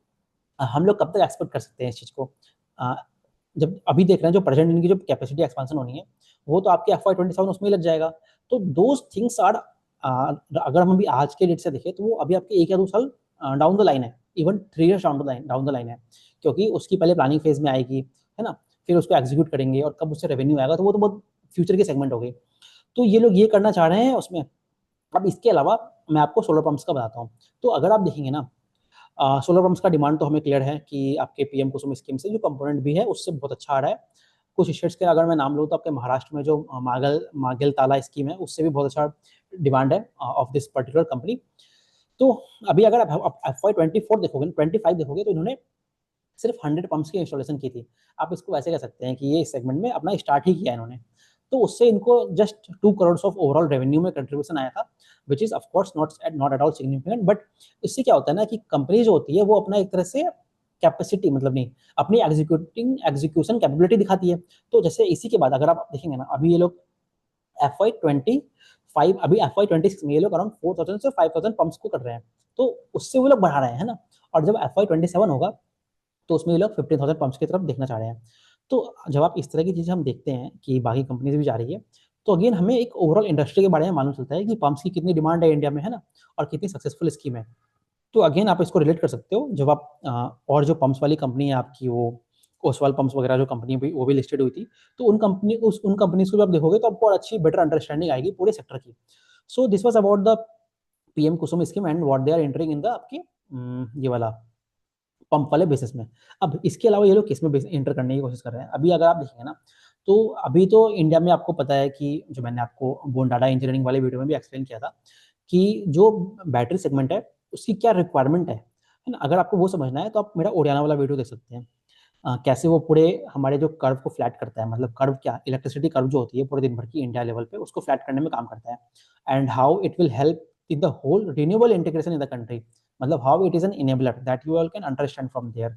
हम लोग कब तक एक्सपेक्ट कर सकते हैं इस चीज़ को? अ, जब अभी देख रहे हैं जो प्रेज़ेंट इनकी जो कैपेसिटी एक्सपेंशन होनी है, वो तो आपके FY 27 उसमें ही लग जाएगा। तो दोज़ थिंग्स आर अगर हम अभी आज के डेट से देखें तो वो अभी आपके 1 या 2 साल डाउन द लाइन है, even 3 years down the line है। क्योंकि उसकी पहले प्लानिंग फेज़ में आएगी, है ना? फिर उसको एग्ज़ीक्यूट करेंगे और कब उससे रेवेन्यू आएगा, तो वो तो बहुत फ्यूचर की सेगमेंट हो गई। तो ये लोग ये करना चाह रहे हैं उसमें। अब इसके अलावा मैं आपको सोलर पंप्स का बताता हूँ। तो अगर आप देखेंगे ना, सोलर पंप्स का डिमांड तो हमें क्लियर है कि आपके पीएम कुसुम स्कीम से जो कंपोनेंट भी है उससे बहुत अच्छा आ रहा है। कुछ स्टेट्स के अगर मैं नाम लूँ तो आपके महाराष्ट्र में जो मागल ताला स्कीम है उससे भी बहुत अच्छा डिमांड है ऑफ दिस पर्टिकुलर कंपनी। तो अभी अगर आप FY 24 देखोगे, 25 देखोगे, तो इन्होंने सिर्फ 100 पंप्स की इंस्टॉलेशन की थी। आप इसको ऐसे कह सकते हैं कि ये इस सेगमेंट में अपना स्टार्ट ही किया इन्होंने। तो उससे इनको just 2 crore of overall revenue में कंट्रीब्यूशन आया था, which is of course not at all significant, but इससे क्या होता है ना कि कंपनी जो होती है वो अपना एक तरह से कैपेसिटी, मतलब नहीं, अपनी एग्जीक्यूशन कैपेबिलिटी दिखाती है। तो जैसे इसी के बाद अगर आप देखेंगे ना, अभी ये लोग FY 25 अभी FY 26 में ये लोग अराउंड 4000 से 5000 पंप्स को कर रहे हैं। तो उससे वो लोग बढ़ा रहे हैं, है ना? और जब FY 27 होगा तो उसमें ये लोग 15,000 पंप्स की तरफ देखना चाह रहे हैं। तो जब आप इस तरह की चीज़ें हम देखते हैं कि बाकी कंपनीज़ भी जा रही है, तो अगेन हमें एक ओवरऑल इंडस्ट्री के बारे में मालूम चलता है कि पंप्स की कितनी डिमांड है इंडिया में, है ना? और कितनी सक्सेसफुल स्कीम है। तो अगेन आप इसको रिलेट कर सकते हो जब आप और जो पंप्स वाली कंपनी है आपकी, वो ओसवाल पंप्स वगैरह जो कंपनी भी वो भी लिस्टेड हुई थी, तो उन कंपनीज़ को जब आप देखोगे तो आपको और अच्छी बेटर अंडरस्टैंडिंग आएगी पूरे सेक्टर की। So this was about the PM Kusum scheme and what they are entering in the आपके ये वाला पंप वाले बिज़नेस में। अब इसके अलावा ये लोग किसमें एंटर करने की कोशिश कर रहे हैं? अभी अगर आप देखेंगे ना, तो अभी तो इंडिया में आपको पता है कि जो मैंने आपको बोंडाटा इंजीनियरिंग वाले वीडियो में भी एक्सप्लेन किया था कि जो बैटरी सेगमेंट है, उसकी क्या रिक्वायरमेंट है ना? अगर आपको वो समझना है तो आप मेरा ओडियाना वाला वीडियो देख सकते हैं। कैसे वो पूरे हमारे जो कर्व को फ्लैट करता है, मतलब कर्व क्या, इलेक्ट्रिसिटी कर्व जो होती है पूरे दिन भर की इंडिया लेवल पे, उसको फ्लैट करने में काम करता है, and how it will help in the whole renewable integration in the country, मतलब how it is an enabler that you all can understand from there.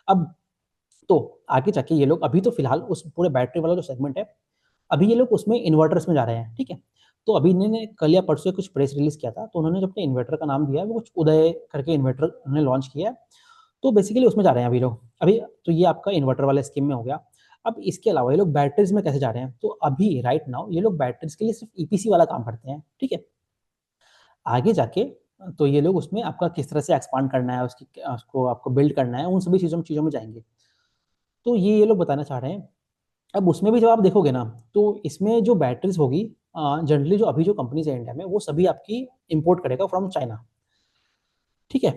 अब तो आगे जाके ये लोग अभी तो फिलहाल उस पूरे बैटरी वाला जो सेगमेंट है, अभी ये लोग उसमें इन्वर्टर्स में जा रहे हैं, ठीक है? तो अभी इन्होंने कल या परसों कुछ प्रेस रिलीज़ किया था, तो उन्होंने जो अपने इन्वर्टर का नाम दिया है, वो कुछ उदय करके इन्वर्टर उन्होंने लॉन्च किया है। तो बेसिकली उसमें जा रहे हैं अभी लोग। अभी तो ये आपका इन्वर्टर वाले स्कीम में हो गया। अब इसके अलावा ये लोग बैटरीज़ में कैसे जा रहे हैं? तो अभी राइट नाउ ये लोग बैटरीज़ के लिए सिर्फ़ ईपीसी वाला काम करते हैं, ठीक है? आगे जाके तो ये लोग उसमें आपका किस तरह से एक्सपांड करना है, उसको आपको बिल्ड करना है, उन सभी चीज़ों में जाएँगे। तो ये लोग बताना चाह रहे हैं। अब उसमें भी जब आप देखोगे ना, तो इसमें जो बैटरीज़ होगी जनरली जो अभी जो कंपनीज़ है इंडिया में, वो सभी आपकी इम्पोर्ट करेगा फ्रॉम चाइना, ठीक है?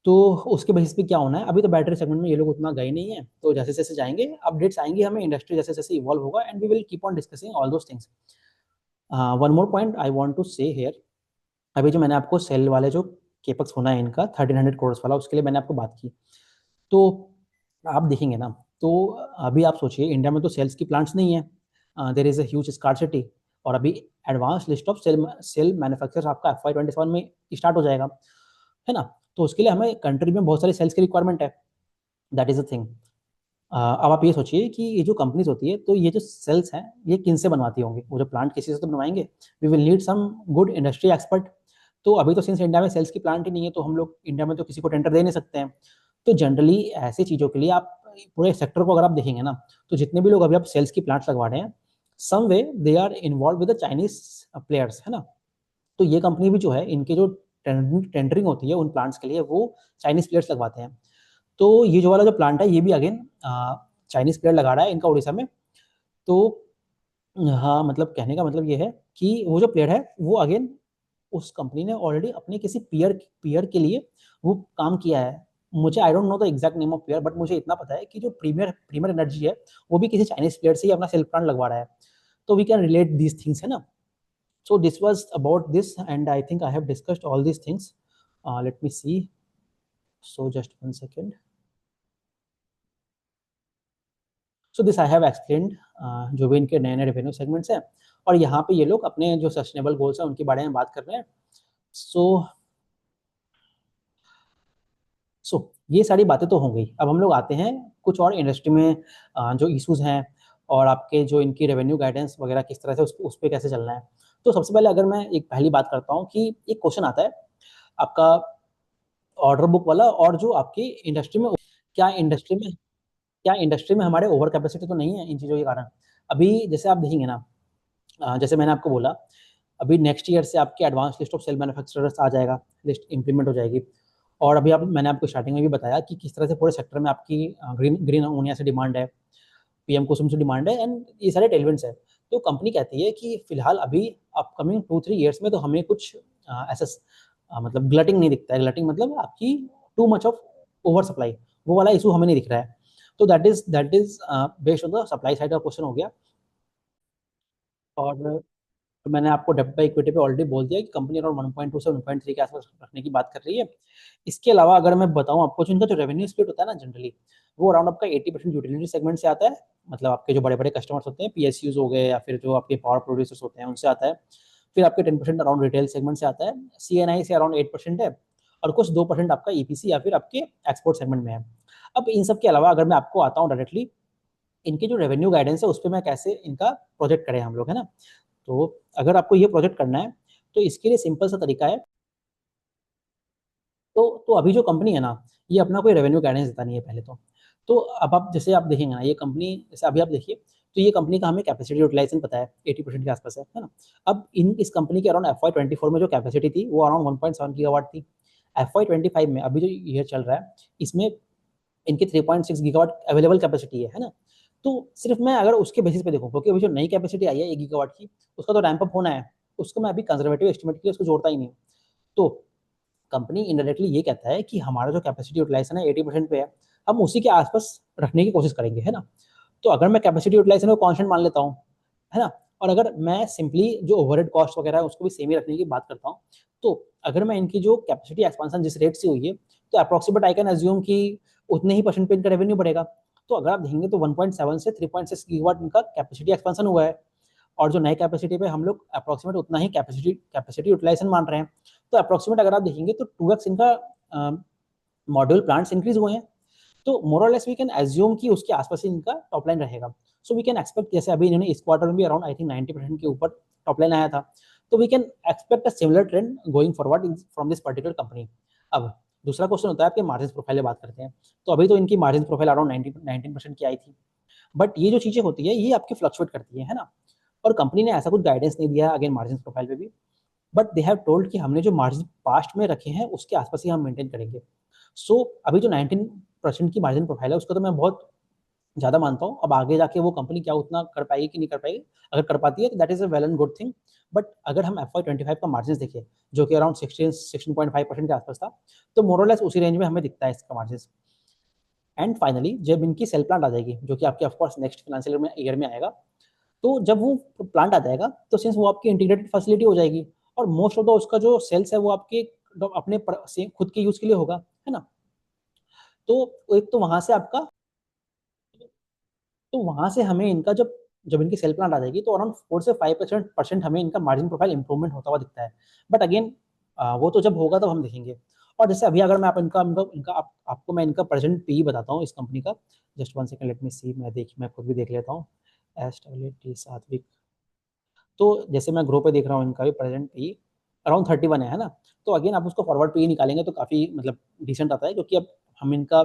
तो उसके बेसिस पे क्या होना है, अभी तो बैटरी सेगमेंट में ये लोग उतना गए नहीं हैं, तो जैसे-जैसे जाएँगे, अपडेट्स आएँगी हमें, इंडस्ट्री जैसे-जैसे इवॉल्व होगा, and we will keep on discussing all those things. One more point I want to say here, अभी जो मैंने आपको सेल वाले जो कैपेक्स होना है इनका 1300 करोड़ वाला, उसके लिए मैंने आपको बात की। तो आप देखेंगे ना, तो अभी आप सोचिए इंडिया में तो सेल्स की प्लांट्स नहीं है। There is a huge scarcity, और अभी advance list of cell manufacturers आपका FY 27 में स्टार्ट हो जाएगा, है ना? तो उसके लिए हमें कंट्री में बहुत सारी सेल्स की रिक्वायरमेंट है, दैट इज़ द थिंग। अब आप ये सोचिए कि ये जो कंपनीज़ होती है, तो ये जो सेल्स हैं, ये किनसे बनवाती होंगी? वो जो प्लांट किसी से तो बनवाएँगे। We will need some good industry expert. तो अभी तो सिंस इंडिया में सेल्स की प्लांट ही नहीं है, तो हम लोग इंडिया में तो किसी को टेंडर दे नहीं सकते हैं। तो जनरली ऐसी चीज़ों के लिए आप पूरे सेक्टर को अगर आप देखेंगे ना, तो जितने भी लोग अभी आप सेल्स की प्लांट्स लगवा रहे हैं, some way they are involved with the Chinese players, है ना? तो ये कंपनी भी जो है, इनके जो टेंडरिंग होती है उन प्लांट्स के लिए, वो चाइनीज़ प्लेयर्स लगवाते हैं। तो ये जो वाला जो प्लांट है, ये भी अगेन चाइनीज़ प्लेयर लगा रहा है इनका उड़ीसा में। तो हाँ, मतलब कहने का मतलब ये है कि वो जो प्लेयर है, वो अगेन उस कंपनी ने ऑलरेडी अपने किसी पीयर पीयर के लिए वो काम किया है। मुझे I don't know the exact name of player, but मुझे इतना पता है कि जो प्रीमियर प्रीमियर एनर्जी है वो भी किसी चाइनीज प्लेयर से ही अपना सेल्फ प्लांट लगवा रहा है, तो we can relate these things, है ना. So this was about this, and I think I have discussed all these things. Let me see. So just one second. So this I have explained, जो भी इनके नए नए रेवेन्यू सेगमेंट्स हैं, और यहाँ पे ये लोग अपने जो सस्टेनेबल गोल्स हैं उनके बारे में बात कर रहे हैं. सो ये सारी बातें तो हो गई. अब हम लोग आते हैं कुछ और इंडस्ट्री में जो इश्यूज हैं, और आपके जो इनकी रेवेन्यू गाइडेंस वगैरह किस तरह से उस पर कैसे चलना है. तो सबसे पहले अगर मैं एक पहली बात करता हूँ कि एक क्वेश्चन आता है आपका ऑर्डर बुक वाला, और जो आपकी इंडस्ट्री में, क्या इंडस्ट्री में क्या इंडस्ट्री में हमारे ओवर कैपेसिटी तो नहीं है इन चीज़ों के कारण. अभी जैसे आप देखेंगे ना, जैसे मैंने आपको बोला, अभी नेक्स्ट ईयर से आपके advance list of cell manufacturers आ जाएगा, लिस्ट इंप्लीमेंट हो जाएगी. और अभी आप मैंने आपको स्टार्टिंग में भी बताया कि किस तरह से पूरे सेक्टर में आपकी ग्रीन ग्रीन अमोनिया से डिमांड है, पीएम कुसुम से डिमांड है, एंड ये सारे टेलविंड्स है. तो कंपनी कहती है कि फिलहाल अभी अपकमिंग 2-3 ईयर्स में तो हमें कुछ ऐसा मतलब ग्लटिंग नहीं दिखता है. ग्लटिंग मतलब आपकी too much of over supply, वो वाला इशू हमें नहीं दिख रहा है. तो that is based on the supply side का क्वेश्चन हो गया. और मैंने आपको डेब्ट बाय इक्विटी पे ऑलरेडी बोल दिया कि कंपनी अराउंड 1.2 से 1.3 के आसपास रखने की बात कर रही है. इसके अलावा अगर मैं बताऊं आपको, जो इनका जो रेवेन्यू स्प्लिट होता है ना जनरली, वो अराउंड आपका 80% यूटिलिटी सेगमेंट से आता है. मतलब आपके जो बड़े बड़े कस्टमर्स होते हैं, पीएसयूज हो गए, या फिर जो आपके पावर प्रोड्यूसर्स होते हैं, उनसे आता है. फिर आपके 10% अराउंड रिटेल सेगमेंट से आता है. सीएनआई से अराउंड 8% है, और कुछ 2% आपका ईपीसी या फिर आपके एक्सपोर्ट सेगमेंट में है. अब इन सब के अलावा अगर मैं आपको आता हूँ डायरेक्टली इनके जो रेवेन्यू गाइडेंस है उस पर मैं कैसे इनका प्रोजेक्ट करें हम लोग, है ना. तो अगर आपको ये प्रोजेक्ट करना है तो इसके लिए सिंपल सा तरीका है. तो अभी जो कंपनी है ना, ये अपना कोई रेवेन्यू गाइडेंस देता नहीं है पहले तो. तो अब आप जैसे आप देखेंगे ना, ये कंपनी जैसे अभी आप देखिए, तो ये कंपनी का हमें कैपेसिटी यूटिलाइजेशन पता है 80% के आसपास है ना. अब इस कंपनी के अराउंड FY24 में जो कैपेसिटी थी वो अराउंड 1.7 गीगावाट थी. FY25 में अभी जो ईयर चल रहा है इसमें इनकी 3.6 गीगावाट अवेलेबल कैपेसिटी है ना. तो सिर्फ मैं अगर उसके बेसिस पे देखूँ, क्योंकि अभी जो नई कैपेसिटी आई है 1 गीगावाट की, उसका तो रैंप अप होना है, उसको मैं अभी कंजर्वेटिव एस्टिमेट के लिए उसको जोड़ता ही नहीं. तो कंपनी इनडायरेक्टली ये कहता है कि हमारा जो कैपेसिटी यूटिलाइजेशन है 80% पे है, हम उसी के आसपास रखने की कोशिश करेंगे, है ना. तो अगर मैं कैपेसिटी यूटिलाइजेशन को कांस्टेंट मान लेता हूँ, है ना, और अगर मैं सिंपली जो ओवरहेड कॉस्ट वगैरह है उसको भी सेम ही रखने की बात करता हूँ, तो अगर मैं इनकी जो कैपेसिटी एक्सपांशन जिस रेट से हुई है, तो अप्रोक्सीमेट आई कैन अज्यूम कि उतने ही परसेंट पे इनका रेवेन्यू बढ़ेगा. तो अगर आप देखेंगे तो 1.7 से 3.6 गीगावाट इनका कैपेसिटी एक्सपांशन हुआ है, और जो नए कैपेसिटी पे हम लोग अप्रोक्सीमेट उतना ही कैपेसिटी यूटिलाइजेशन मान रहे हैं. तो अप्रोक्सीमेट अगर आप देखेंगे तो 2x इनका मॉड्यूल प्लांट्स इंक्रीज हुए हैं. तो मोर और लेस वी कैन एज्यूम कि उसके आसपास ही इनका टॉप लाइन रहेगा. सो वी कैन एक्सपेक्ट, जैसे अभी इन्होंने इस क्वार्टर में भी अराउंड आई थिंक 90% के ऊपर टॉप लाइन आया था, तो we can expect a similar trend going forward from this particular company. अब दूसरा क्वेश्चन होता है आपके मार्जिन प्रोफाइल में बात करते हैं. तो अभी तो इनकी मार्जिन प्रोफाइल अराउंड 19% की आई थी, बट ये जो चीजें होती है ये आपकी फ्लक्चुएट करती है ना. और कंपनी ने ऐसा कुछ गाइडेंस नहीं दिया है अगेन मार्जिन प्रोफाइल पे भी, बट दे हैव टोल्ड कि हमने जो मार्जिन पास्ट में रखे हैं उसके आसपास ही हम मेंटेन करेंगे. सो अभी जो 19% की मार्जिन प्रोफाइल है उसको तो मैं बहुत ज़्यादा मानता हूँ. अब आगे जाके वो कंपनी क्या उतना कर पाएगी कि नहीं कर पाएगी, अगर कर पाती है तो that is a well and good thing. But अगर हम FY25 का मार्जिन देखें, जो कि अराउंड 16.5% के आसपास था, तो मोरलेस उसी रेंज में हमें दिखता है इसका मार्जिन. एंड फाइनली जब इनकी सेल प्लांट आ जाएगी, जो कि आपके ऑफकोर्स नेक्स्ट फाइनेंशियल ईयर में आएगा, तो जब वो प्लांट आ जाएगा तो सिंस वो आपकी इंटीग्रेटेड फैसिलिटी हो जाएगी, और मोस्ट ऑफ द उसका जो सेल्स है वो आपके अपने खुद के यूज के लिए होगा, है ना. तो एक तो वहां से आपका, तो वहां से हमें इनका जब जब इनकी सेल प्लांट आ जाएगी तो अराउंड 4 से 5% हमें इनका मार्जिन प्रोफाइल इंप्रूवमेंट होता हुआ दिखता है. बट अगेन वो तो जब होगा तब हम देखेंगे. और जैसे अभी अगर मैं आप इनका इनका, इनका आपको मैं इनका प्रेजेंट पी बताता हूँ इस कंपनी का. जस्ट 1 सेकंड, लेट मी सी, मैं खुद भी देख लेता हूँ. SWT सात्विक. तो जैसे मैं ग्रो पे देख रहा हूँ इनका भी प्रेजेंट पी अराउंड 31 है ना. तो अगेन आप उसको फॉरवर्ड पी निकालेंगे तो काफ़ी मतलब डिसेंट आता है, क्योंकि अब हम इनका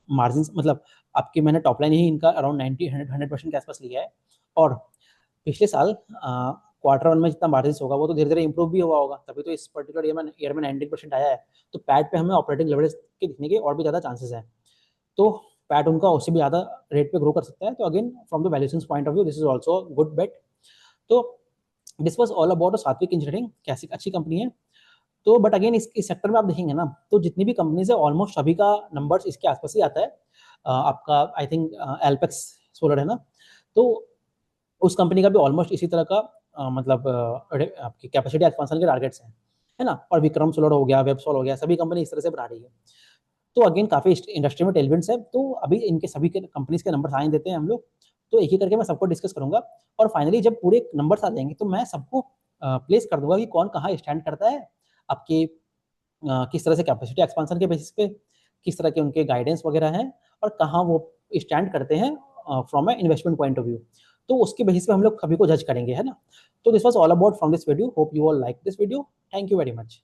मार्जिन मतलब आपकी मैंने टॉप लाइन ही इनका अराउंड 90-100% के आसपास लिया है. और पिछले साल क्वार्टर 1 में जितना मार्जिन होगा वो तो धीरे धीरे इंप्रूव भी हुआ होगा, तभी तो इस पर्टिकुलर ईयर में 90% आया है. तो पैट पे हमें ऑपरेटिंग लेवरेज के दिखने के और भी ज़्यादा चांसेस हैं. तो पैट उनका उससे भी ज़्यादा रेट पे ग्रो कर सकता है. तो again from the valuation point of view this is also good bet. तो this was all about Satvik Engineering, कैसी अच्छी कंपनी है. तो बट अगेन इस सेक्टर में आप देखेंगे ना, तो जितनी भी कंपनीज है ऑलमोस्ट सभी का नंबर्स इसके आसपास ही आता है। आपका आई थिंक एल्पेक्स सोलर है ना, तो उस कंपनी का भी ऑलमोस्ट इसी तरह का मतलब आपकी कैपेसिटी एक्सपांशन के टारगेट्स हैं, है ना। और विक्रम सोलर हो गया, वेबसोल हो गया, सभी कंपनी इस तरह से बढ़ा रही है। तो अगेन काफ़ी इंडस्ट्री में टेलविंड्स है, तो अभी इनके सभी के कंपनीज के नंबर आने देते हैं हम लोग। तो एक ही करके मैं सबको डिस्कस करूंगा, और फाइनली जब पूरे नंबर्स आ जाएंगे तो मैं सबको प्लेस कर दूंगा कि कौन कहाँ स्टैंड करता है आपके किस तरह से कैपेसिटी एक्सपांशन के बेसिस पे, किस तरह के उनके गाइडेंस वगैरह हैं, और कहाँ वो स्टैंड करते हैं from A investment point of view. तो उसके बेसिस पे हम लोग सभी को जज करेंगे, है ना। तो this was all about from this video, hope you all like this video, thank you very much.